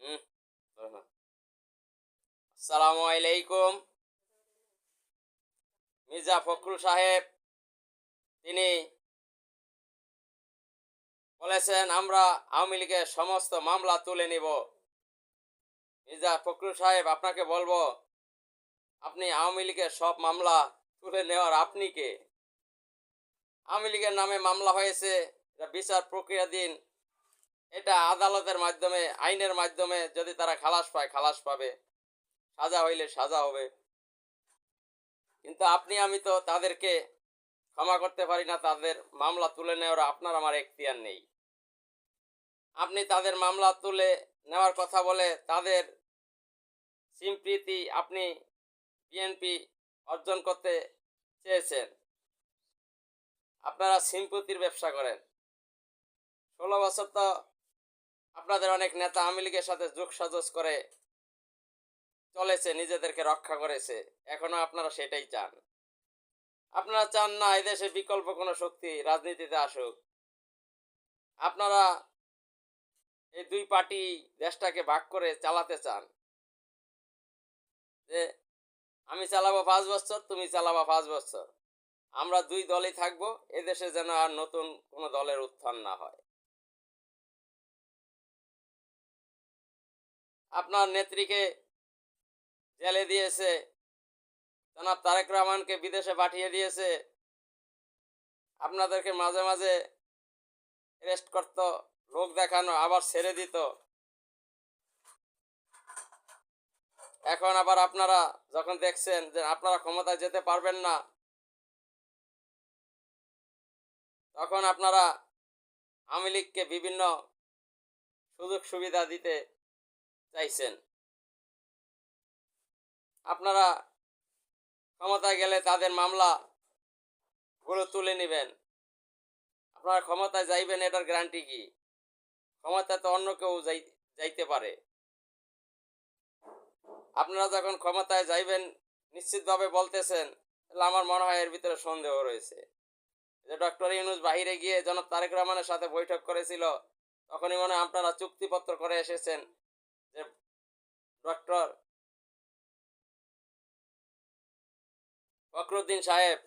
হুম, আসসালামু আলাইকুম। মির্জা ফখরুল সাহেব তিনি বলেছেন আমরা আওয়ামী লীগের সমস্ত মামলা তুলে নিব। মির্জা ফখরুল সাহেব আপনাকে বলবো, আপনি আওয়ামী লীগের সব মামলা তুলে নেওয়ার আপনি কে? আওয়ামী লীগের নামে মামলা হয়েছে, এটা বিচার প্রক্রিয়াধীন। এটা আদালতের মাধ্যমে, আইনের মাধ্যমে যদি তারা খালাস পায় খালাস পাবে, সাজা হইলে সাজা হবে। কিন্তু আপনি আমি তো তাদেরকে ক্ষমা করতে পারি না। তাদের মামলা তুলে নেওয়ার আপনার আমার এখতিয়ার নেই। আপনি তাদের মামলা তুলে নেওয়ার কথা বলে তাদের সিম্প্রীতি আপনি বিএনপি অর্জন করতে চেয়েছেন। আপনারা সিম্পতির ব্যবসা করেন। 16 বছর তো আপনাদের অনেক নেতা আওয়ামী লীগের সাথে যোগসাজশ করে চলেছে, নিজেদেরকে রক্ষা করেছে। এখনো আপনারা সেটাই চান। আপনারা চান না এদেশে বিকল্প কোনো শক্তি রাজনীতিতে আসুক। আপনারা এই দুই পার্টি দেশটাকে ভাগ করে চালাতে চান, যে আমি চালাবো 5 বছর, তুমি চালাবা 5 বছর, আমরা দুই দলই থাকবো। এদেশে যেন আর নতুন কোনো দলের উত্থান না হয়। আপনার নেত্রীকে জেলে দিয়েছে, জনাব তারেক রহমানকে বিদেশে পাঠিয়ে দিয়েছে, আপনাদেরকে মাঝে মাঝে অ্যারেস্ট করতো, লোক দেখানো, আবার ছেড়ে দিত। এখন আবার আপনারা যখন দেখছেন যে আপনারা ক্ষমতায় যেতে পারবেন না, তখন আপনারা আওয়ামী লীগকে বিভিন্ন সুযোগ সুবিধা দিতে চাইছেন। আপনারা ক্ষমতায় গেলে তাদের মামলাগুলো তুলে নেবেন। আপনারা ক্ষমতায় যাইবেন, এটার গ্যারান্টি কি? ক্ষমতায় তো অন্য কেউ যাইতে পারে। আপনারা যখন ক্ষমতায় যাইবেন নিশ্চিতভাবে বলতেছেন, তাহলে আমার মনে হয় এর ভিতরে সন্দেহ রয়েছে। যে ডক্টর ইউনূস বাহিরে গিয়ে জনাব তারেক রহমানের সাথে বৈঠক করেছিল, তখনই মনে হয় আপনারা চুক্তিপত্র করে এসেছেন যে ডক্টর ফখরুদ্দিন সাহেব,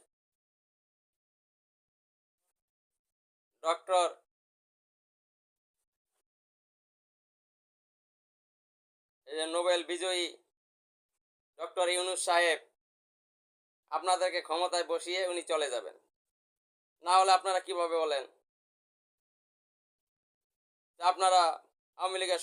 ডক্টর নোবেল বিজয়ী ডক্টর ইউনূস সাহেব আপনাদেরকে ক্ষমতায় বসিয়ে উনি চলে যাবেন। না হলে আপনারা কিভাবে বলেন যে আপনারা আওয়ামী লীগের